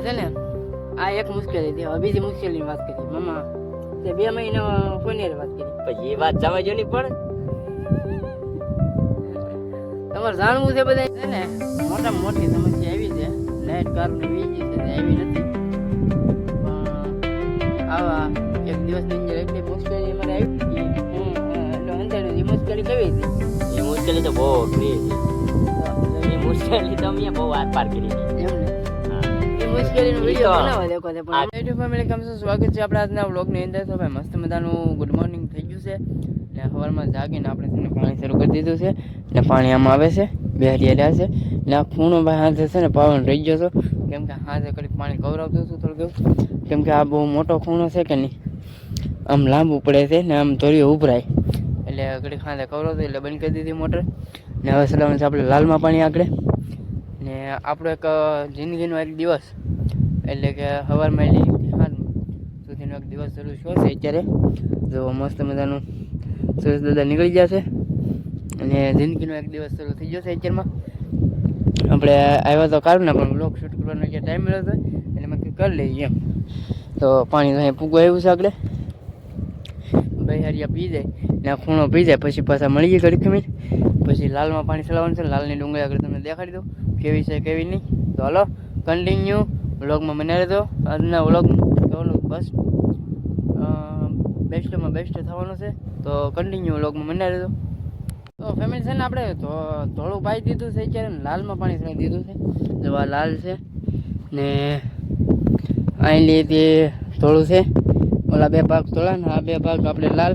છે ને આ એક મુશ્કેલી હતી. હવે બીજી મુશ્કેલીની વાત કરી મમ્મા તે 2 મહિના કોની વાત કરી પછી એ વાત જવા જો નહીં પણ તમારે જાણવું છે બધા છે ને મોટામાં મોટી સમસ્યા આવી છે લાઈટ કારની વીજ છે આવી નથી પણ આવા એક દિવસની અંદર એટલી મુશ્કેલી અમારે આવી એટલે અંધારી મુશ્કેલી કેવી હતી એ મુશ્કેલી તો બહુ અઘરી હતી. એ મુશ્કેલી તો અમે બહુ આર પાર કરી હતી એમ ને મુશ્કેલીનો વિડીયો બનાવવા દેખો છે પણ યુટ્યુબ ફેમિલી કેમ છો સ્વાગત છે આપણા આજના વ્લોગની અંદર. તો ભાઈ મસ્ત મજાનું ગુડ મોર્નિંગ થઈ ગયું છે ને સવારમાં જાગીને આપણે છે ને પાણી શરૂ કરી દીધું છે ને પાણી આમાં આવે છે બે હરિયા છે ને આ ખૂણો ભાઈ હાથે છે ને પાવન રહી ગયો છો કેમ કે હાથે કરી પાણી કવરાવતું હતું થોડું કેમ કે આ બહુ મોટો ખૂણો છે કે નહીં આમ લાંબુ પડે છે ને આમ ધોરીઓ ઉભરાય એટલે ઘડી ખાતે કવરાવતું એટલે બંધ કરી દીધી મોટર ને હવે ચલાવવાનું છે આપણે લાલમાં પાણી આગળ ને આપણો એક જિંદગીનો એક દિવસ એટલે કે સવારમાં સાંજ સુધીનો એક દિવસ શરૂ થયો છે અત્યારે જો મસ્ત મજાનું સુરેશ દાદા નીકળી ગયા છે અને જિંદગીનો એક દિવસ શરૂ થઈ ગયો છે અત્યારમાં. આપણે આવ્યા તો કાઢું ને પણ બ્લોગ શૂટ કરવાનો જે ટાઈમ મળ્યો હતો એટલે મેં કરી લઈએ એમ. તો પાણી અહીંયા પૂગવા આવ્યું છે આગળ ભાઈ હરિયા પી જાય ને આ ખૂણો પી જાય પછી પાછા મળીએ ઘડી મિનિટ પછી લાલમાં પાણી ચલાવવાનું છે. લાલની ડુંગળી આગળ તમને દેખાડી દઉં કેવી છે કેવી નહીં. તો હાલો કન્ટિન્યુ વ્લોગમાં બનાવી દો. આજના વ્લોગ બસ બેસ્ટમાં બેસ્ટ થવાનું છે તો કન્ટિન્યુ વ્લોગમાં બનાવી દો. તો ફેમિલી છે ને આપણે તો થોડું પાઈ દીધું છે અત્યારે લાલમાં પાણી ચડાવી દીધું છે. જો આ લાલ છે ને અહીં લીધી થોડું છે ઓલા 2 ભાગ થોડા ને આ 2 ભાગ આપણે લાલ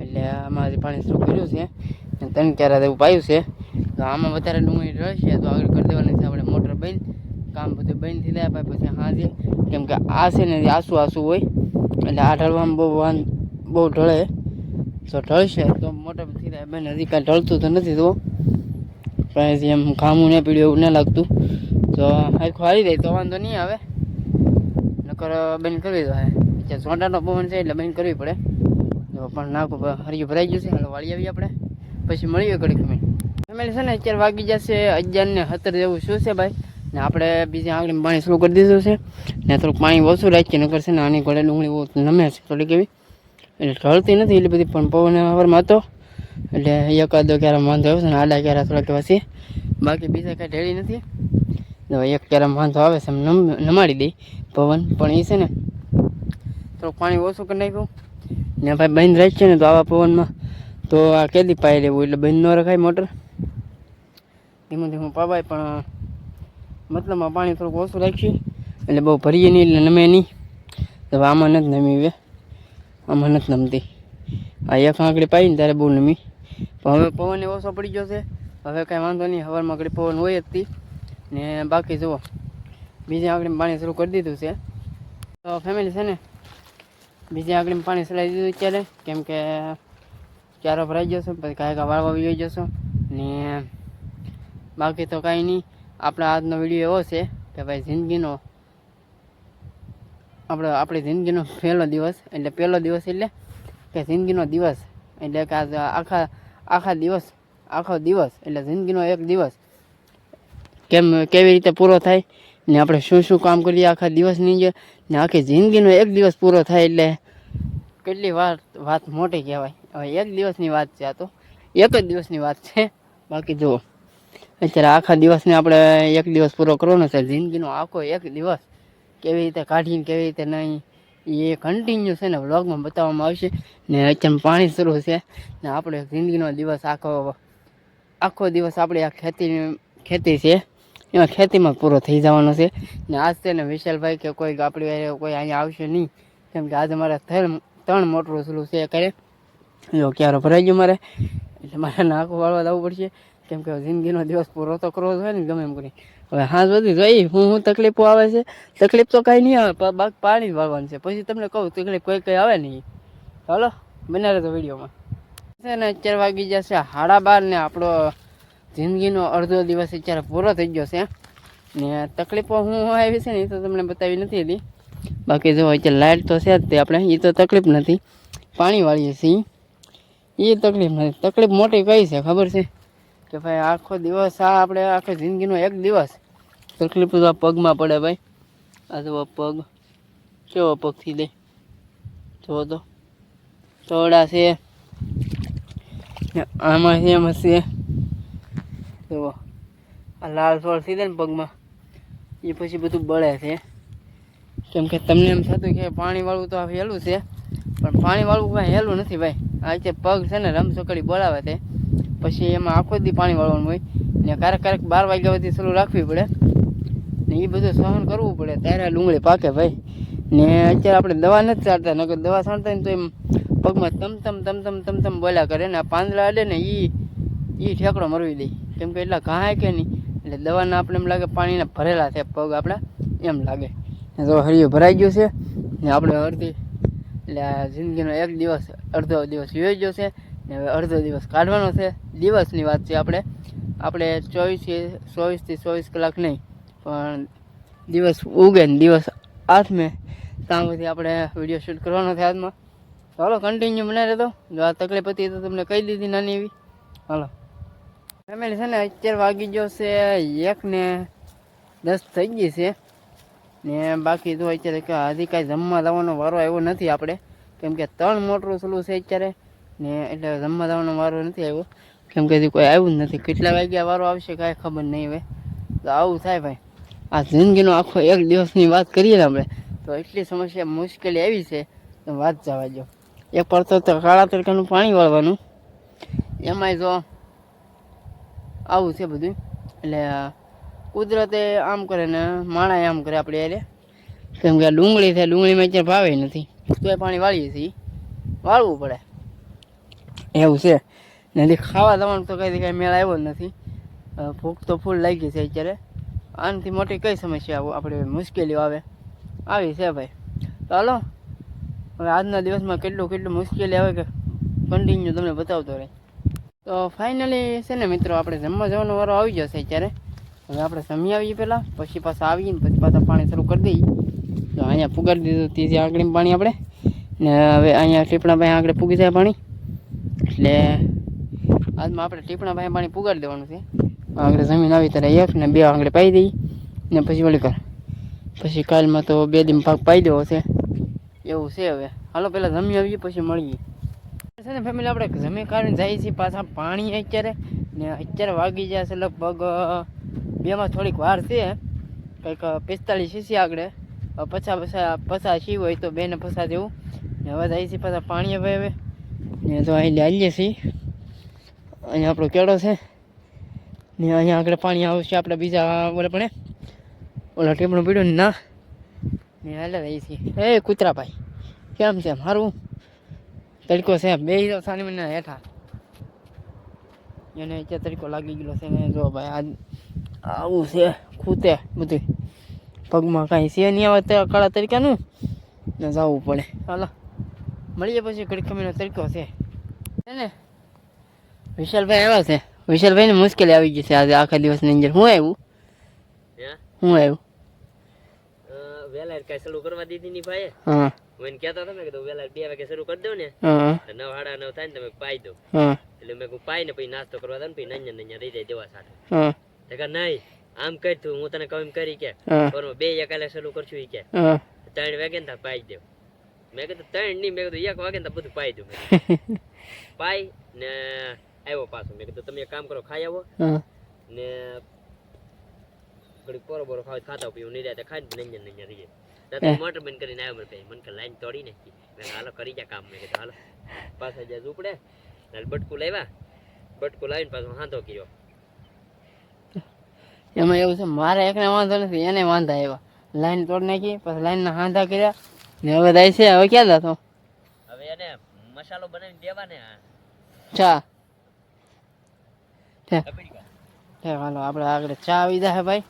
એટલે આમાંથી પાણી શરૂ કર્યું છે ને 3 ક્યારા એવું પાયું છે. તો આમાં વધારે ડુંગળી રહેશે તો આગળ કરી દેવાની છે આપણે મોટર બંધ કામ બધું બંધ થઈ જાય પછી હાજે કેમ કે આ છે ને આસુ હોય એટલે આ ઢળવામાં બહુ ઢળે તો ઢળશે તો મોટર થઈ જાય બેન. હજી કાંઈ ઢળતું તો નથી તો પણ એમ કામું નહીં પીડ્યું એવું ન લાગતું તો આખું હારી જાય તો વાંધો નહીં આવે નકર બંધ કરવી દો. સોંટાનો પવન છે એટલે બંધ કરવી પડે તો પણ નાખું હરિયું ભરાઈ ગયું છે. હાલો વાળી આવીએ આપણે પછી મળીએ ઘડીક મિનિટ. ફેમિલી છે ને અત્યારે વાગી જશે 11:17 જેવું શું છે ભાઈ ને આપણે બીજી આંગળીમાં પાણી શરૂ કરી દીધું છે ને થોડુંક પાણી ઓછું રાખીએ નકર છે ને આની ઘોડે ડુંગળી બહુ નમે છે થોડીક એવી એટલે ઢળતી નથી એટલી બધી પણ પવન સવારમાં હતો એટલે એકાદો ક્યારે વાંધો આવ્યો છે ને આડા ક્યારે થોડાક એવા છે બાકી બીજા કાંઈ ઢેળી નથી. એક ક્યારે વાંધો આવે છે નમાડી દઈ પવન પણ એ છે ને થોડુંક પાણી ઓછું કરી નાખ્યું ને ભાઈ બંધ રાખીએ ને તો આવા પવનમાં તો આ કેદી પાઈ લેવું એટલે બંધ ન રખાય મોટર ધીમું ધીમું પાવાય પણ મતલબમાં પાણી થોડુંક ઓછું રાખીએ એટલે બહુ ભરીએ નહીં એટલે નમે નહીં. તો આમાં નથી નમી હવે આમાં નથી નમતી આ એક આંકડી પાઈ ને ત્યારે બહુ નમી પણ હવે પવન ઓછો પડી ગયો છે હવે કાંઈ વાંધો નહીં. સવારમાં આંકડી પવન હોય જ હતી ને બાકી જુઓ બીજી આંકડીમાં પાણી શરૂ કરી દીધું છે. તો ફેમિલી છે ને બીજી આંકડીમાં પાણી ચલાવી દીધું અત્યારે કેમ કે ચારો ભરાઈ જશો પછી કાંઈ વાળવા આવી જશો ને બાકી તો કાંઈ નહીં. આપણા આજનો વિડીયો એવો છે કે ભાઈ જિંદગીનો આપણી જિંદગીનો પહેલો દિવસ એટલે કે જિંદગીનો દિવસ એટલે કે આખો દિવસ એટલે જિંદગીનો એક દિવસ કેવી રીતે પૂરો થાય ને આપણે શું કામ કરીએ આખા દિવસની અંદર ને આખી જિંદગીનો એક દિવસ પૂરો થાય એટલે કેટલી વાત મોટી કહેવાય. હવે એક દિવસની વાત છે આ તો એક જ દિવસની વાત છે બાકી જુઓ અત્યારે આખા દિવસને આપણે એક દિવસ પૂરો કરવાનો છે. જિંદગીનો આખો એક દિવસ કેવી રીતે કાઢીને કેવી રીતે નહીં એ કન્ટિન્યુ છે ને વ્લોગમાં બતાવવામાં આવશે. ને અત્યારે પાણી શરૂ છે ને આપણે જિંદગીનો દિવસ આખો દિવસ આપણે આ ખેતી છે એમાં ખેતીમાં પૂરો થઈ જવાનો છે. ને આજ છે ને વિશાલભાઈ કે કોઈ આપણી કોઈ અહીંયા આવશે નહીં કેમ કે આજે મારે 3 મોટરું શરૂ છે કરે જો ક્યારો ભરાઈ ગયો મારે એટલે મારે નાખું વાળવા જવું પડશે કેમ કે જિંદગીનો દિવસ પૂરો તો કરવો જોઈએ ને ગમે એમ કરી. હવે હાથ બધી જોઈ હું તકલીફો આવે છે તકલીફ તો કાંઈ નહીં આવે બાકી પાણી જ વાળવાનું છે પછી તમને કહું તકલીફ કંઈ આવે નહીં. ચાલો બનાવે તો વિડીયોમાં છે ને અત્યારે વાગી જશે 12:30 ને આપણો જિંદગીનો અડધો દિવસ અત્યારે પૂરો થઈ ગયો છે ને તકલીફો હું આવી છે ને એ તો તમને બતાવી નથી હતી બાકી જો અત્યારે લાઇટ તો છે જ તે આપણે એ તો તકલીફ નથી પાણી વાળીએ છીએ એ તકલીફ નથી. તકલીફ મોટી કઈ છે ખબર છે કે ભાઈ આખો દિવસ આ આપણે આખી જિંદગીનો એક દિવસ તકલીફ તો પગમાં પડે ભાઈ આ તો પગ કેવો પગથી દે જો તો થોડા છે ને આમાં છે એમ છે જુઓ આ લાલ સોળ થઈ જાય ને પગમાં એ પછી બધું બળે છે કેમ કે તમને એમ થતું કે પાણીવાળું તો આ હેલું છે પણ પાણીવાળું કાંઈ હેલું નથી ભાઈ આ જે પગ છે ને રમસકડી બોલાવે છે પછી એમાં આખો દી પાણી વાળવાનું હોય ને ક્યારેક 12 વાગ્યા સુધી શરૂ રાખવી પડે ને એ બધું સહન કરવું પડે ત્યારે ડુંગળી પાકે ભાઈ ને અત્યારે આપણે દવા નથી ચાડતા નકર દવા છાંટતા ને તો એમ પગમાં તમ બોલ્યા કરે ને આ પાંદડા અડે ને એ ઠેકડો મરવી દે કેમ કે એટલા ઘા કે નહીં એટલે દવાના આપણે એમ લાગે પાણીના ભરેલા છે પગ આપણા એમ લાગે તો હરિયો ભરાઈ ગયો છે ને આપણે અડધી એટલે આ જિંદગીનો એક દિવસ અડધો દિવસ યોઈ ગયો છે ને હવે અડધો દિવસ કાઢવાનો છે દિવસની વાત છે આપણે 24 થી 24 કલાક નહીં પણ દિવસ ઉગે ને દિવસ હાથમાં ત્યાં સુધી આપણે વિડીયો શૂટ કરવાનો છે હાથમાં ચાલો કન્ટિન્યુ બનાવી રહેતો જો આ તકલીફ હતી તો તમને કહી દીધી નાની એવી હાલો ફેમિલી છે ને અત્યારે વાગી ગયો છે 1:10 થઈ ગઈ છે ને બાકી તો અત્યારે કે હજી કાંઈ જમવા જવાનો વારો આવ્યો નથી આપણે કેમ કે 3 મોટરું સલું છે અત્યારે ને એટલે જમવા જવાનો વારો નથી આવ્યો કેમ કે હજી કોઈ આવ્યું જ નથી કેટલા વાગ્યા વારો આવશે કાંઈ ખબર નહીં હવે તો આવું થાય ભાઈ આ જિંદગીનો આખો એક દિવસની વાત કરીએ ને આપણે તો એટલી સમસ્યા મુશ્કેલી આવી છે તો વાત જવા દો એક પડતો તો કાળા તડકાનું પાણી વાળવાનું એમાંય જો આવું છે બધું એટલે કુદરતે આમ કરે ને માણાએ આમ કરે આપણે યારે કેમ કે ડુંગળી છે ડુંગળીમાં અત્યારે ભાવે નથી તો એ પાણી વાળીએ છીએ વાળવું પડે એવું છે ને હજી ખાવા જવાનું તો કાંઈ મેળ આવ્યો જ નથી ભૂખ તો ફૂલ લાગી છે અત્યારે આનાથી મોટી કઈ સમસ્યા આપણે મુશ્કેલીઓ આવે આવી છે ભાઈ તો હાલો હવે આજના દિવસમાં કેટલું મુશ્કેલી આવે કે કન્ટિન્યુ તમને બતાવતો રહે તો ફાઇનલી છે ને મિત્રો આપણે જમવા જવાનો વારો આવી જશે અત્યારે હવે આપણે જમી આવીએ પહેલાં પછી પાછા આવીએ ને પછી પાછા પાણી શરૂ કરી દઈએ તો અહીંયા પુગાડી દીધું ત્રીજી આંગળીમાં પાણી આપણે ને હવે અહીંયા ટીપણા ભાઈ આગળ પૂગી જાય પાણી એટલે આજમાં આપણે ટીપણા ભાઈ પાણી પુગાડી દેવાનું છે આગળ જમીન આવી ત્યારે 1 ને 2 આંગળે પાઈ દઈ ને પછી વળી કર પછી કાલમાં તો 2 દિન ભાગ પાઈ દેવો છે એવું છે હવે હાલો પહેલાં જમી આવીએ પછી મળીએ છે ને ફેમિલી આપણે જમી કાઢીને જઈએ છીએ પાછા પાણી અત્યારે ને અત્યારે વાગી જાય છે લગભગ 2માં થોડીક વાર છે કંઈક 45 સીસી આગળ પછા શી હોય તો 2 ને પછા જેવું ને હવે જઈએ છીએ પાછા પાણી હવે ને તો અહીં લાવીએ છીએ અહીંયા આપણો કેળો છે ને અહીંયા આગળ પાણી આવશે આપણે બીજા બોલે પણ ઓલા ટેપણું પીડ્યું ને ના ને હાલે રહી છીએ એ કૂતરાભાઈ કેમ છે મારું તડકો છે બે સાની મને હેઠા એને અત્યારે તડકો લાગી ગયેલો છે ને જો ભાઈ આવું છે ખૂતે બધું પગમાં કાંઈ છે નહીં આવે તો કાળા તડકાનું ને જવું પડે હાલો મળીએ પછી ઘડી ખમીનો તડકો છે ને વિશાલભાઈ આવ્યા છે વિશાલભાઈ ને મુશ્કેલી આવી ગઈ છે આજે આખા દિવસની અંદર હું આવ્યું વેલા કઈ શરૂ કરવા દીધી ની ભાઈ હા મને કહેતો હતો મેં કીધું વેલા 2 વાગે શરૂ કરી દઉં ને 9 સાડા 9 થાય ને તમે પાઈ દો એટલે મેં પાઈ ને પછી નાસ્તો કરવા દઉં ને પછી નંજન રહી જાય દેવા સાથે નહીં આમ કર તું હું તને કહું કરી કે 2 એકાલે શરૂ કરશું ઈ કે 3 વાગે ને પાઈ દેવ મેં કીધું 3 નહીં મેં કીધું 1 વાગે ને બધું પાઈ દઉં પાઈ ને આવ્યો પાછો મેં કીધું તમે એક કામ કરો ખાઈ આવો ને ઘડી બરોબર ખાતા પીવું નહીં રહ્યા ખાઈને નંજન રહીએ મોટર બંધ કરીને આવ્યો મને કે લાઈન તોડી નાખી મેં હાલો કરી જા કામ મેં કીધું હાલો પાછા જ્યાં ઝૂપડે બટકું લાવીને પાછો હાંધો કર્યો એમાં એવું છે મારે એકને વાંધો નથી એને વાંધા આવ્યા લાઈન તોડી નાખી પછી લાઈનના હાંધા કર્યા ને હવે જાય છે હવે ક્યાં જતો હવે એને મસાલો બનાવીને દેવા ને ચા હાલો આપણે આગળ ચા આવી જાય ભાઈ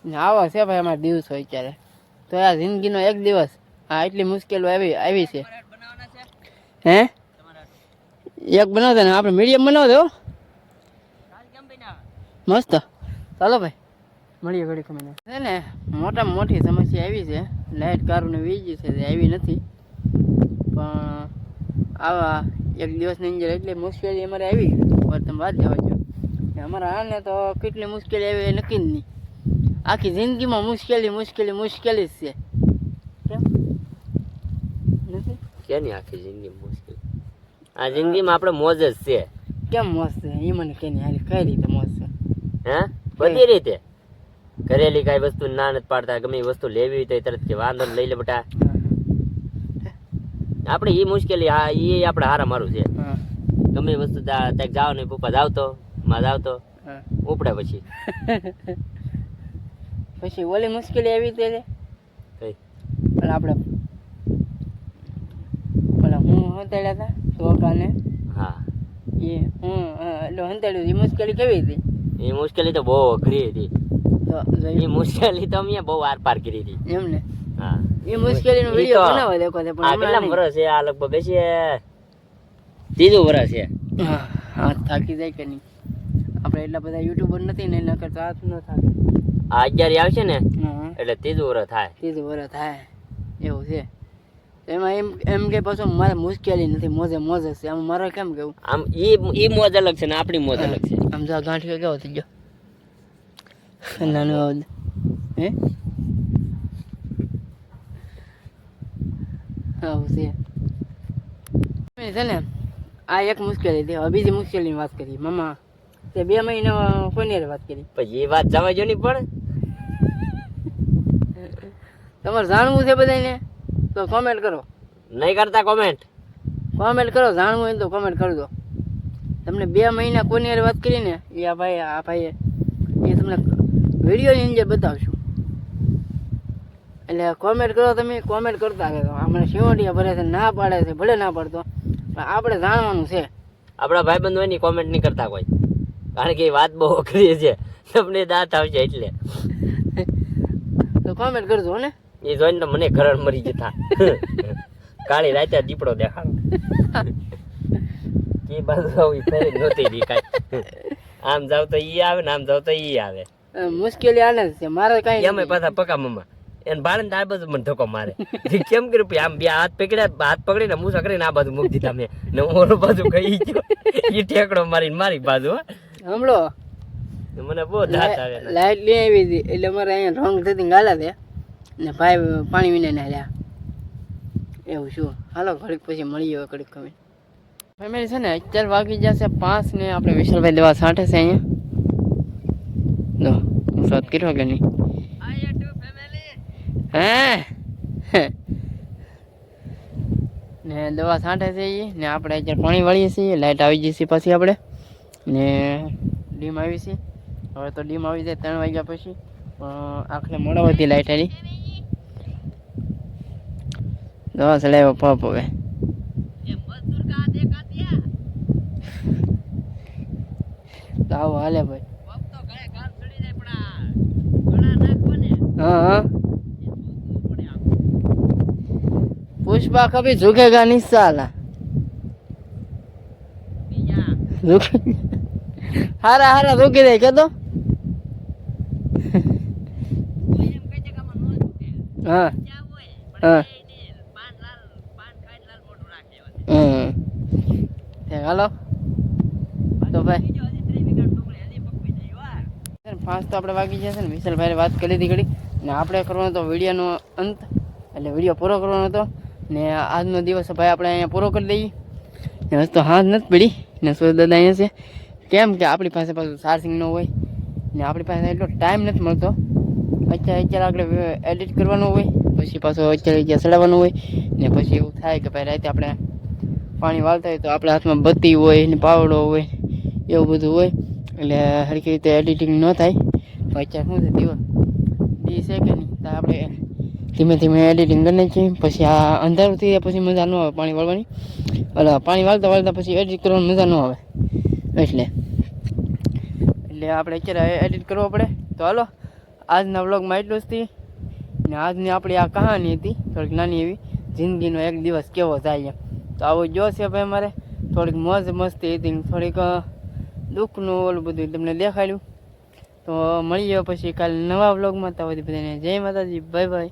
ને આવા છે ભાઈ અમારા દિવસો અત્યારે તો આ જિંદગીનો એક દિવસ આ એટલી મુશ્કેલો આવી છે હે એક બનાવતા ને આપણે મીડિયમ બનાવ દો મસ્ત ચાલો ભાઈ મળીએ ઘડી ખમીને છે ને મોટામાં મોટી સમસ્યા આવી છે લાઇટ કારોને વીજ છે તે આવી નથી પણ આવા એક દિવસની અંદર એટલી મુશ્કેલી અમારે આવી તમે વાત જવા જો અમારા આને તો કેટલી મુશ્કેલી આવી એ નક્કી જ નહીં આખી જિંદગીમાં મુશ્કેલી મુશ્કેલી મુશ્કેલી જ છે. કેમ નથી? કેની આખી જિંદગી મુશ્કેલ? આ જિંદગીમાં આપણે મોજ જ છે. કેમ મોજ છે એ મને કે નહીં, કઈ રીતે મોજ છે? હે બધી રીતે. ઘરેલી કાંઈ વસ્તુ ના નથી પાડતા, ગમે એ વસ્તુ લેવી હોય તો એ તરત કે વાંધો નહીં, લઈ લે બેટા. આપણે એ મુશ્કેલી, હા એ આપણે હારા મારું છે. ગમે એ વસ્તુ ત્યાં જાવ ને પપ્પા જાવ તો માં જાવ તો ઉપડે પછી. પછી ઓલી મુશ્કેલી આવી તે કઈ પેલા આપણે પેલા હું હંતાડ્યા હતા ધોકાને. હા એ હું એટલે હંતાડ્યું. એ મુશ્કેલી કેવી હતી? એ મુશ્કેલી તો બહુ અઘરી હતી. તો એ મુશ્કેલી તો અમે બહુ આર પાર કરી હતી. એમ ને? હા એ મુશ્કેલીનો વિડીયો બનાવો દેખો છે પણ આ કેટલા વર્ષ છે? આ લગભગ બેસી ત્રીજું વર્ષ છે. હા હા થાકી જાય કે નહીં? આપણે એટલા બધા યુટ્યુબર નથી ને એના કરતા હાથ ન થાકે. આ 11 આવશે ને હા એટલે ત્રીજું વર્ષ થાય. ત્રીજું વર્ષ થાય એવું છે. એમાં એમ એમ કે પાછું મારે મુશ્કેલી નથી, મોજે મોજ છે. આમ મારે કેમ કેવું, આમ ઈ મોજ અલગ છે ને આપણી મોજ અલગ છે. આમ જો ગાંઠિયો કેવો થઈ ગયો નાનો. હે આવું છે ને. આ એક મુશ્કેલી હતી. હવે બીજી મુશ્કેલીની વાત કરી. મામા તે 2 મહિના કોની હારે વાત કરી? પછી એ વાત જવા જો નહીં પણ તમારે જાણવું છે બધાને તો કોમેન્ટ કરો. નહીં કરતા કોમેન્ટ કરો. જાણવું હોય તો કોમેન્ટ કરજો. તમને 2 મહિના કોની હારે વાત કરી ને એ આ ભાઈએ એ તમને વિડીયોની અંદર બતાવશું. એટલે કોમેન્ટ કરો. તમે કોમેન્ટ કરતા રહેજો. આપણે શિવડિયા ભરે છે, ના પાડે છે, ભલે ના પાડતો પણ આપણે જાણવાનું છે. આપણા ભાઈબંધ હોય ની કોમેન્ટ નહીં કરતા કોઈ, કારણ કે એ વાત બહુ અઘરી છે. તમને દાંત આવશે એટલે તો કોમેન્ટ કરજો ને. એ જોઈને તો મને ઘર મરી જતા. કાળી રાતે દીપડો દેખાડો. એ બાજુ આવી ફેરી નહોતી દેખાય. આમ જાવ તો ઈ આવે ને આમ જાવ તો ઈ આવે. મુશ્કેલી આને જ છે. મારે કઈ એમ પાછા પકા મમ્મા એને બાળે ને આ બાજુ મને ધક્કો મારે. કેમ કર્યું પછી આમ બે હાથ પકડીને મૂસા કરીને આ બાજુ મૂકી દીધા મેં ને ઓલો બાજુ ગઈ ગયો. એ ઠેકડો મારીને મારી બાજુ હમણો મને બહુ દાંત આવે. લાઈટ લઈ આવી હતી એટલે મારે અહીંયા રોંગ થતી ગાલા છે ને ભાઈ પાણી વિને ના રહ્યા એવું શું. હાલો ઘડીક પછી મળી ગયો ઘડીક કમી. ફેમિલી છે ને અત્યારે વાગી જશે 5 ને આપણે વિશાલભાઈ દવા છાંટે છે અહીંયા. જો હું શોધ કર્યો કે નહીં? હે ને દવા છાંટે છે એ ને આપણે અત્યારે પાણી વાળીએ છીએ. લાઇટ આવી જશે પછી આપણે ને ડીમ આવી છે. હવે તો ડીમ આવી જાય 3 વાગ્યા પછી. પણ આખરે મોડા વધી લાઇટ આવી. દવા ચલાવ્યો પપ હવે. તો આવો હાલે ભાઈ. हाँ पुष्पा कभी झुकेगा नहीं साला. हारा हारा रुकी दे क्या तो. हाँ हाँ હાલો તો ભાઈ 5 તો આપણે વાગી જશે ને. વિશાલભાઈ વાત કરી હતી ઘડી ને આપણે કરવાનો હતો વિડીયોનો અંત, એટલે વિડીયો પૂરો કરવાનો હતો ને આજનો દિવસ ભાઈ આપણે અહીંયા પૂરો કરી દઈએ. ને તો હાથ નથી પડી ને સુરજ દાદા અહીંયા છે. કેમ કે આપણી પાસે પાછું ચાર્જિંગ ન હોય ને આપણી પાસે એટલો ટાઈમ નથી મળતો. અત્યારે આપણે એડિટ કરવાનું હોય, પછી પાછું અત્યારે ચડાવવાનું હોય ને પછી એવું થાય કે ભાઈ રાતે આપણે પાણી વાળતા હોય તો આપણા હાથમાં બત્તી હોય ને પાવડો હોય એવું બધું હોય એટલે સરખી રીતે એડિટિંગ ન થાય. અત્યારે શું છે દી છે કે નહીં તો આપણે ધીમે ધીમે એડિટિંગ કરી નાખીએ. પછી આ અંધારું થઈ જાય પછી મજા ન આવે પાણી વાળવાની. એટલે પાણી વાળતા પછી એડિટ કરવાની મજા ન આવે એટલે આપણે અત્યારે એડિટ કરવો પડે. તો હાલો આજના વ્લોગમાં એટલું જ હતી ને આજની આપણી આ કહાની હતી થોડીક નાની એવી જિંદગીનો એક દિવસ કેવો જાય એમ. તો આવું જોશે ભાઈ મારે થોડીક મોજ મસ્તી હતી, થોડીક દુઃખનું ઓલું બધું તમને દેખાડ્યું. તો મળીએ પછી કાલે નવા વ્લોગમાં. તો બધાને જય માતાજી, બાય બાય.